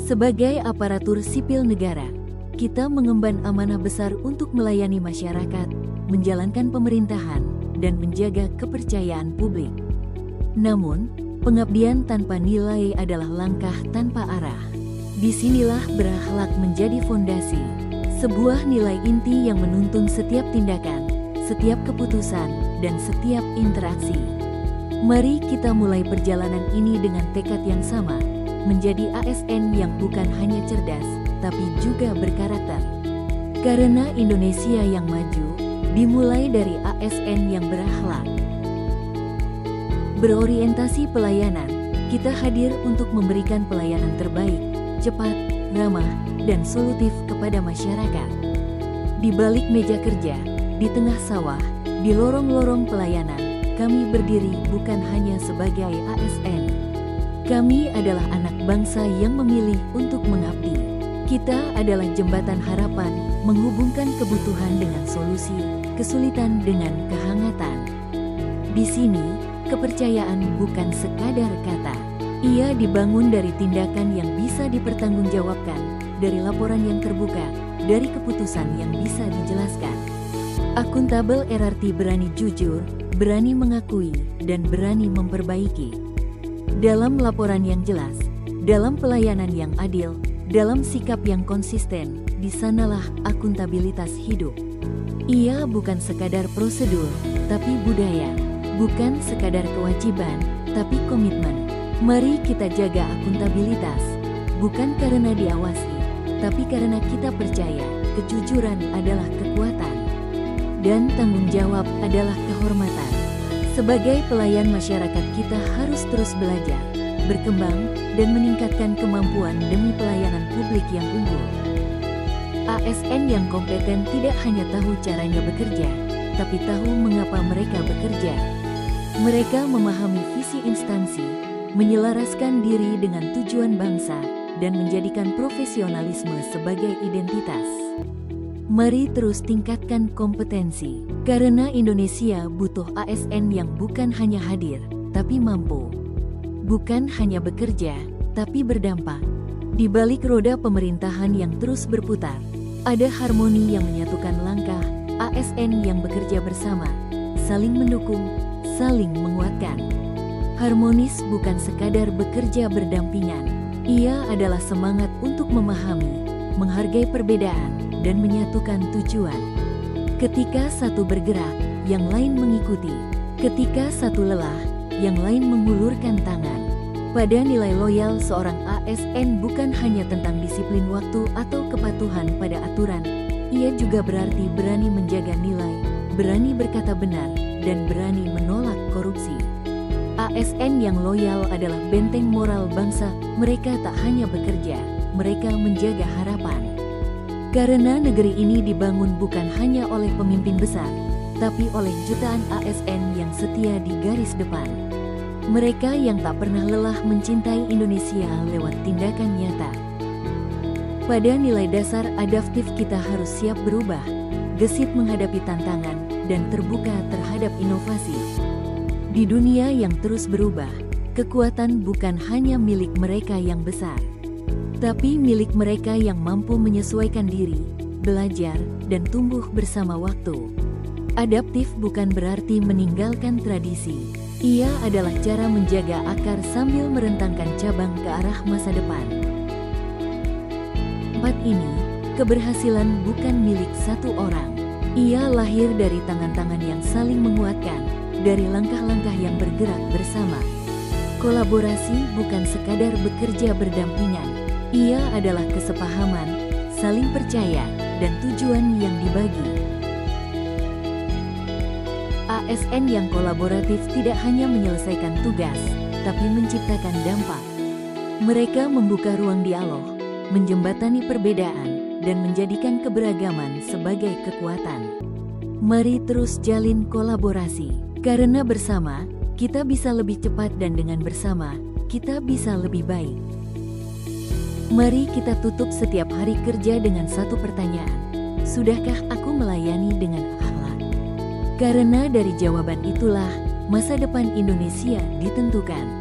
Sebagai aparatur sipil negara, kita mengemban amanah besar untuk melayani masyarakat, menjalankan pemerintahan, dan menjaga kepercayaan publik. Namun, pengabdian tanpa nilai adalah langkah tanpa arah. Disinilah berakhlak menjadi fondasi, sebuah nilai inti yang menuntun setiap tindakan, setiap keputusan, dan setiap interaksi. Mari kita mulai perjalanan ini dengan tekad yang sama, menjadi ASN yang bukan hanya cerdas, tapi juga berkarakter. Karena Indonesia yang maju, dimulai dari ASN yang berakhlak. Berorientasi pelayanan, kita hadir untuk memberikan pelayanan terbaik, cepat, ramah, dan solutif kepada masyarakat. Di balik meja kerja, di tengah sawah, di lorong-lorong pelayanan, kami berdiri bukan hanya sebagai ASN. Kami adalah anak bangsa yang memilih untuk mengabdi. Kita adalah jembatan harapan, menghubungkan kebutuhan dengan solusi, kesulitan dengan kehangatan. Di sini, kepercayaan bukan sekadar kata. Ia dibangun dari tindakan yang bisa dipertanggungjawabkan, dari laporan yang terbuka, dari keputusan yang bisa dijelaskan. Akuntabel RRT berani jujur, berani mengakui, dan berani memperbaiki. Dalam laporan yang jelas, dalam pelayanan yang adil, dalam sikap yang konsisten, di sanalah akuntabilitas hidup. Ia bukan sekadar prosedur, tapi budaya. Bukan sekadar kewajiban, tapi komitmen. Mari kita jaga akuntabilitas, bukan karena diawasi, tapi karena kita percaya kejujuran adalah kekuatan, dan tanggung jawab adalah kehormatan. Sebagai pelayan masyarakat, kita harus terus belajar, berkembang, dan meningkatkan kemampuan demi pelayanan publik yang unggul. ASN yang kompeten tidak hanya tahu caranya bekerja, tapi tahu mengapa mereka bekerja. Mereka memahami visi instansi, menyelaraskan diri dengan tujuan bangsa, dan menjadikan profesionalisme sebagai identitas. Mari terus tingkatkan kompetensi, karena Indonesia butuh ASN yang bukan hanya hadir, tapi mampu. Bukan hanya bekerja, tapi berdampak. Di balik roda pemerintahan yang terus berputar, ada harmoni yang menyatukan langkah, ASN yang bekerja bersama, saling mendukung, saling menguatkan. Harmonis bukan sekadar bekerja berdampingan, ia adalah semangat untuk memahami, menghargai perbedaan, dan menyatukan tujuan. Ketika satu bergerak, yang lain mengikuti. Ketika satu lelah, yang lain mengulurkan tangan. Pada nilai loyal seorang ASN bukan hanya tentang disiplin waktu atau kepatuhan pada aturan, ia juga berarti berani menjaga nilai, berani berkata benar, dan berani menolak korupsi. ASN yang loyal adalah benteng moral bangsa. Mereka tak hanya bekerja, mereka menjaga harapan. Karena negeri ini dibangun bukan hanya oleh pemimpin besar, tapi oleh jutaan ASN yang setia di garis depan. Mereka yang tak pernah lelah mencintai Indonesia lewat tindakan nyata. Pada nilai dasar adaptif kita harus siap berubah, gesit menghadapi tantangan, dan terbuka terhadap inovasi. Di dunia yang terus berubah, kekuatan bukan hanya milik mereka yang besar, tapi milik mereka yang mampu menyesuaikan diri, belajar, dan tumbuh bersama waktu. Adaptif bukan berarti meninggalkan tradisi. Ia adalah cara menjaga akar sambil merentangkan cabang ke arah masa depan. Ini, keberhasilan bukan milik satu orang. Ia lahir dari tangan-tangan yang saling menguatkan, dari langkah-langkah yang bergerak bersama. Kolaborasi bukan sekadar bekerja berdampingan. Ia adalah kesepahaman, saling percaya, dan tujuan yang dibagi. ASN yang kolaboratif tidak hanya menyelesaikan tugas, tapi menciptakan dampak. Mereka membuka ruang dialog, menjembatani perbedaan, dan menjadikan keberagaman sebagai kekuatan. Mari terus jalin kolaborasi, karena bersama, kita bisa lebih cepat dan dengan bersama, kita bisa lebih baik. Mari kita tutup setiap hari kerja dengan satu pertanyaan. Sudahkah aku melayani dengan akhlak? Karena dari jawaban itulah, masa depan Indonesia ditentukan.